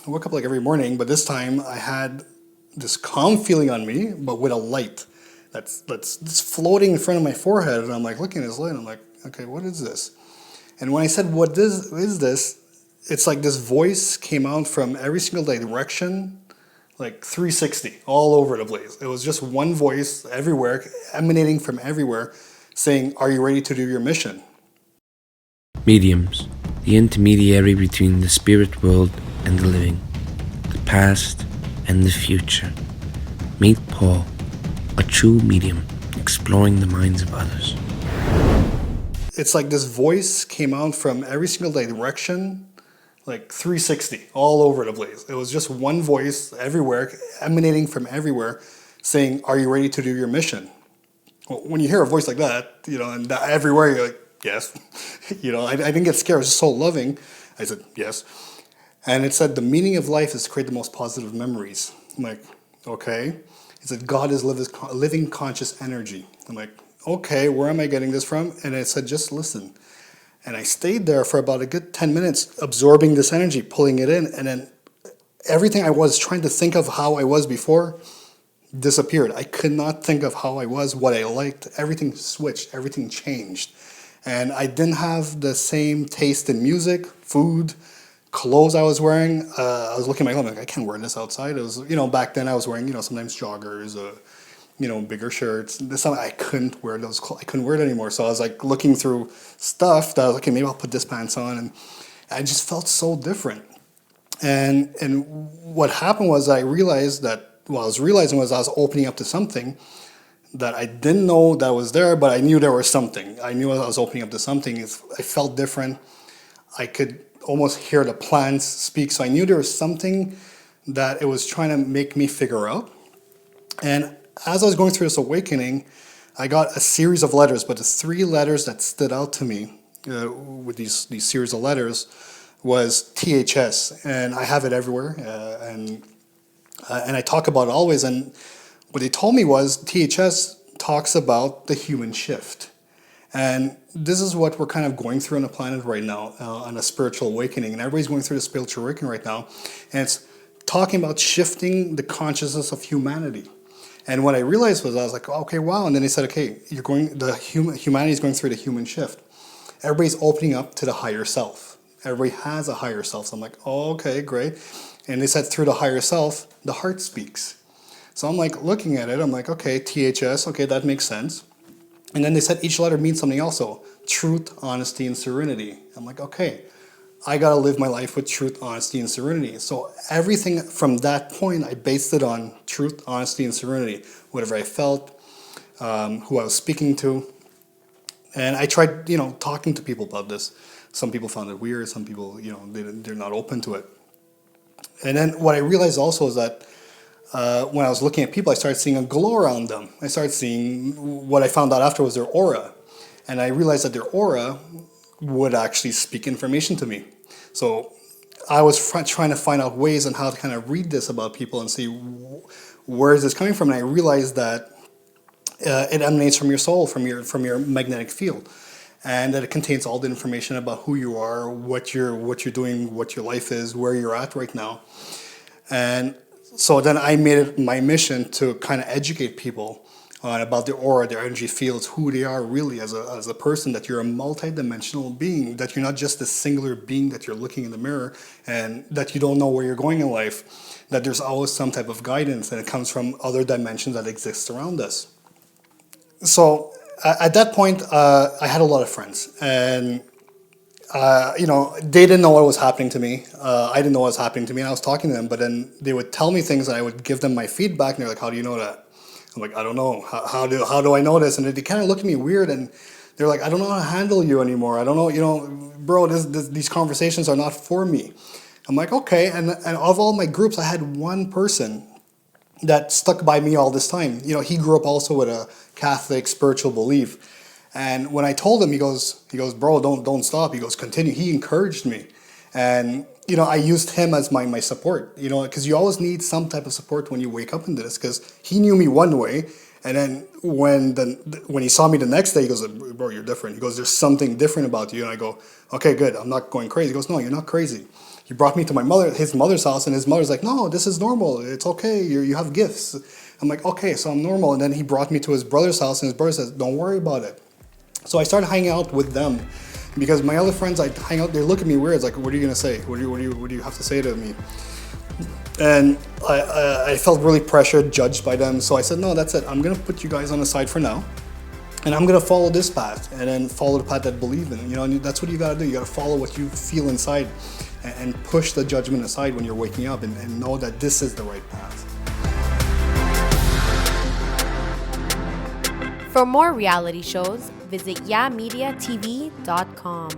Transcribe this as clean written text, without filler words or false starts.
I woke up like every morning, but this time I had this calm feeling on me, but with a light that's floating in front of my forehead, and I'm like looking at this light, and I'm like, okay, what is this? And when I said, "What is this?" It's like this voice came out from every single direction, like 360, all over the place. It was just one voice everywhere, emanating from everywhere, saying, "Are you ready to do your mission?" Mediums, the intermediary between the spirit world and the living, the past and the future. Meet Paul, a true medium exploring the minds of others. It's like this voice came out from every single direction, like 360, all over the place. It was just one voice everywhere, emanating from everywhere, saying, "Are you ready to do your mission?" Well, when you hear a voice like that, and that everywhere, you're like, yes. I didn't get scared. I was just so loving. I said, yes. And it said, the meaning of life is to create the most positive memories. I'm like, okay. It said, God is living conscious energy. I'm like, okay, where am I getting this from? And it said, just listen. And I stayed there for about a good 10 minutes, absorbing this energy, pulling it in. And then everything I was trying to think of how I was before disappeared. I could not think of how I was, what I liked. Everything switched, everything changed. And I didn't have the same taste in music, food, clothes I was wearing. I was looking at my clothes, like, I can't wear this outside. It was, back then I was wearing, sometimes joggers, bigger shirts. This time I couldn't wear those clothes. I couldn't wear it anymore. So I was like looking through stuff that I was like, okay, maybe I'll put this pants on. And I just felt so different. And what happened was I realized that what I was realizing was I was opening up to something that I didn't know that was there, but I knew there was something. I knew I was opening up to something. I felt different. I could almost hear the plants speak. So I knew there was something that it was trying to make me figure out. And as I was going through this awakening, I got a series of letters, but the three letters that stood out to me with these series of letters was THS, and I have it everywhere, and I talk about it always. And what they told me was THS talks about the human shift, and this is what we're kind of going through on the planet right now, on a spiritual awakening, and everybody's going through the spiritual awakening right now, and it's talking about shifting the consciousness of humanity. And what I realized was I was like, okay, wow. And then they said, okay, humanity is going through the human shift. Everybody's opening up to the higher self. Everybody has a higher self. So I'm like, oh, okay, great. And they said through the higher self, the heart speaks. So I'm like looking at it, I'm like, okay, THS, okay, that makes sense. And then they said each letter means something else. So truth, honesty, and serenity. I'm like, okay, I gotta live my life with truth, honesty, and serenity. So everything from that point, I based it on truth, honesty, and serenity. Whatever I felt, who I was speaking to. And I tried, talking to people about this. Some people found it weird. Some people, they're not open to it. And then what I realized also is that when I was looking at people, I started seeing a glow around them. I started seeing what I found out after was their aura. And I realized that their aura would actually speak information to me. So I was trying to find out ways on how to kind of read this about people and see where is this coming from. And I realized that it emanates from your soul, from your magnetic field, and that it contains all the information about who you are, what you're doing, what your life is, where you're at right now. And so then I made it my mission to kind of educate people about their aura, their energy fields, who they are really as a person, that you're a multidimensional being, that you're not just a singular being, that you're looking in the mirror, and that you don't know where you're going in life, that there's always some type of guidance, and it comes from other dimensions that exist around us. So at that point, I had a lot of friends, and they didn't know what was happening to me. I didn't know what was happening to me, and I was talking to them, but then they would tell me things, and I would give them my feedback, and they're like, "How do you know that?" I'm like, "I don't know. How do I know this?" And they kind of look at me weird, and they're like, "I don't know how to handle you anymore. I don't know, bro, these conversations are not for me." I'm like, okay. And of all my groups, I had one person that stuck by me all this time. He grew up also with a Catholic spiritual belief. And when I told him, he goes, "Bro, don't stop." He goes, "Continue." He encouraged me. And, I used him as my support, because you always need some type of support when you wake up into this, because he knew me one way, And then when he saw me the next day, he goes, "Bro, you're different." He goes, "There's something different about you." And I go, "Okay, good. I'm not going crazy." He goes, "No, you're not crazy." He brought me to his mother's house, and his mother's like, "No, this is normal. It's okay. You have gifts." I'm like, "Okay, so I'm normal." And then he brought me to his brother's house, and his brother says, "Don't worry about it." So I started hanging out with them because my other friends, I hang out, they look at me weird. It's like, "What are you gonna say? What do you have to say to me?" And I felt really pressured, judged by them. So I said, "No, that's it. I'm gonna put you guys on the side for now, and I'm gonna follow this path, and then follow the path that I believe in. And that's what you gotta do. You gotta follow what you feel inside, and push the judgment aside when you're waking up, and know that this is the right path." For more reality shows, visit yamediatv.com.